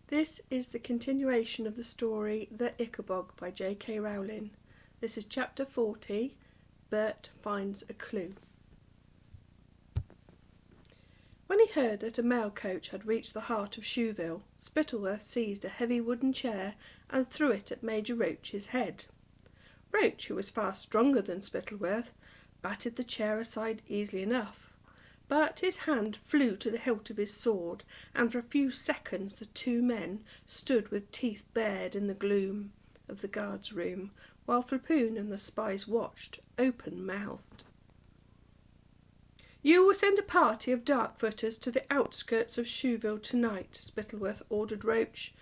This is the continuation of the story The Ickabog by J.K. Rowling. This is chapter 40, Bert Finds a Clue. When he heard that a mail coach had reached the heart of Shoeville, Spittleworth seized a heavy wooden chair and threw it at Major Roach's head. Roach, who was far stronger than Spittleworth, batted the chair aside easily enough. But his hand flew to the hilt of his sword, and for a few seconds the two men stood with teeth bared in the gloom of the guard's room, while Flapoon and the spies watched, open-mouthed. "You will send a party of dark-footers to the outskirts of Shoeville tonight," Spittleworth ordered Roach.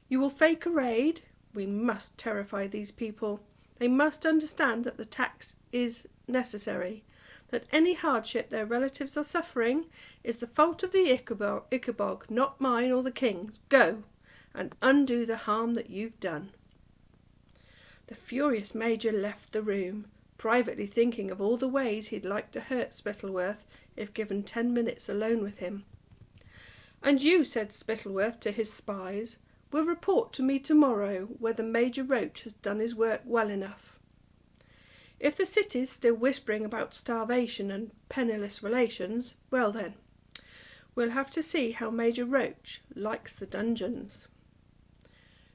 "You will fake a raid. We must terrify these people. They must understand that the tax is necessary, that any hardship their relatives are suffering is the fault of the Ickabog, not mine or the king's. Go, and undo the harm that you've done." The furious Major left the room, privately thinking of all the ways he'd like to hurt Spittleworth if given 10 minutes alone with him. "And you," said Spittleworth to his spies, "will report to me tomorrow whether Major Roach has done his work well enough. If the city's still whispering about starvation and penniless relations, well then, we'll have to see how Major Roach likes the dungeons."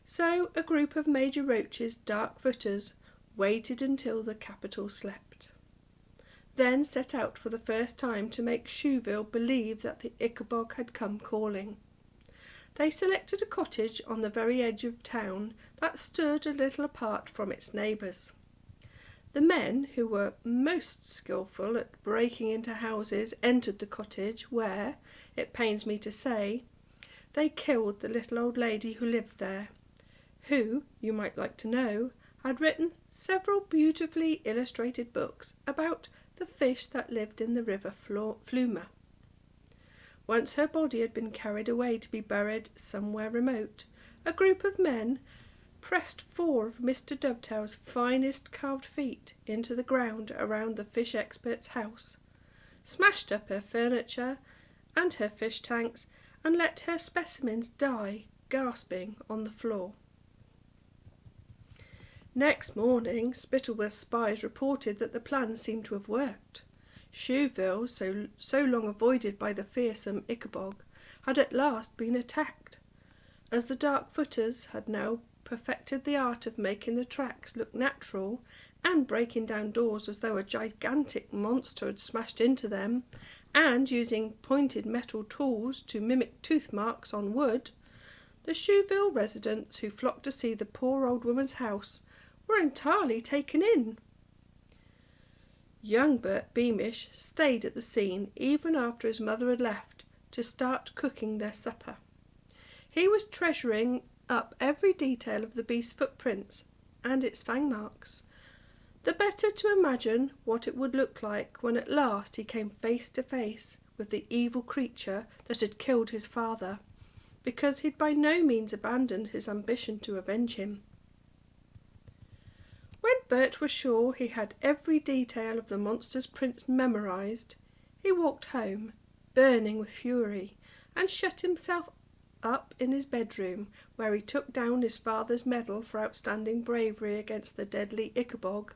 So a group of Major Roach's dark-footers waited until the capital slept, then set out for the first time to make Shoeville believe that the Ickabog had come calling. They selected a cottage on the very edge of town that stood a little apart from its neighbours. The men, who were most skilful at breaking into houses, entered the cottage, where, it pains me to say, they killed the little old lady who lived there, who, you might like to know, had written several beautifully illustrated books about the fish that lived in the river Fluma. Once her body had been carried away to be buried somewhere remote, a group of men pressed 4 of Mr. Dovetail's finest carved feet into the ground around the fish expert's house, smashed up her furniture and her fish tanks, and let her specimens die gasping on the floor. Next morning, Spittleworth's spies reported that the plan seemed to have worked. Shoeville, so long avoided by the fearsome Ickabog, had at last been attacked. As the dark-footers had now perfected the art of making the tracks look natural and breaking down doors as though a gigantic monster had smashed into them, and using pointed metal tools to mimic tooth marks on wood, the Shoeville residents who flocked to see the poor old woman's house were entirely taken in. Young Bert Beamish stayed at the scene even after his mother had left to start cooking their supper. He was treasuring up every detail of the beast's footprints and its fang marks, the better to imagine what it would look like when at last he came face to face with the evil creature that had killed his father, because he'd by no means abandoned his ambition to avenge him. When Bert was sure he had every detail of the monster's prints memorised, he walked home, burning with fury, and shut himself up in his bedroom, where he took down his father's medal for outstanding bravery against the deadly Ickabog,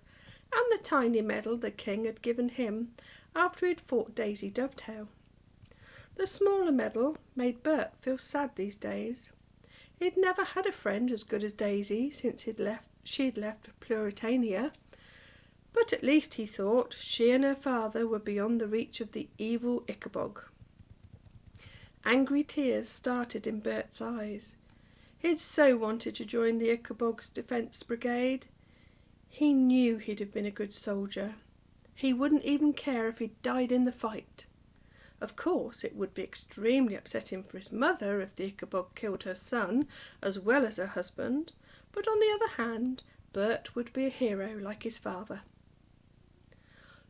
and the tiny medal the king had given him after he had fought Daisy Dovetail. The smaller medal made Bert feel sad these days. He'd never had a friend as good as Daisy since she'd left Puritania, but at least, he thought, she and her father were beyond the reach of the evil Ickabog. Angry tears started in Bert's eyes. He'd so wanted to join the Ickabog's defence brigade. He knew he'd have been a good soldier. He wouldn't even care if he died in the fight. Of course, it would be extremely upsetting for his mother if the Ickabog killed her son as well as her husband, but on the other hand, Bert would be a hero like his father.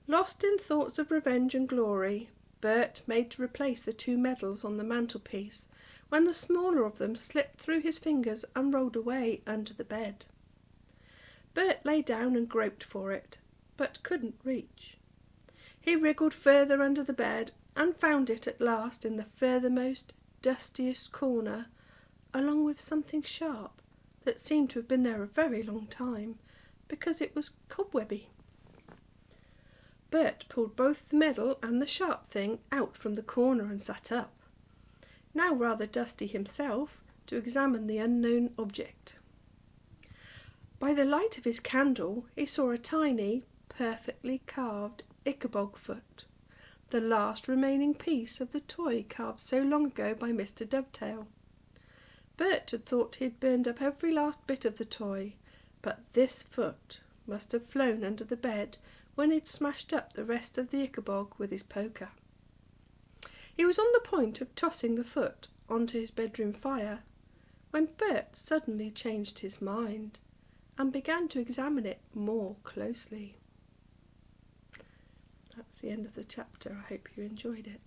Lost in thoughts of revenge and glory, Bert made to replace the 2 medals on the mantelpiece, when the smaller of them slipped through his fingers and rolled away under the bed. Bert lay down and groped for it, but couldn't reach. He wriggled further under the bed and found it at last in the furthermost, dustiest corner along with something sharp that seemed to have been there a very long time, because it was cobwebby. Bert pulled both the medal and the sharp thing out from the corner and sat up, now rather dusty himself, to examine the unknown object. By the light of his candle he saw a tiny, perfectly carved Ickabog foot, the last remaining piece of the toy carved so long ago by Mr. Dovetail. Bert had thought he had burned up every last bit of the toy, but this foot must have flown under the bed when he'd smashed up the rest of the Ickabog with his poker. He was on the point of tossing the foot onto his bedroom fire when Bert suddenly changed his mind and began to examine it more closely. That's the end of the chapter. I hope you enjoyed it.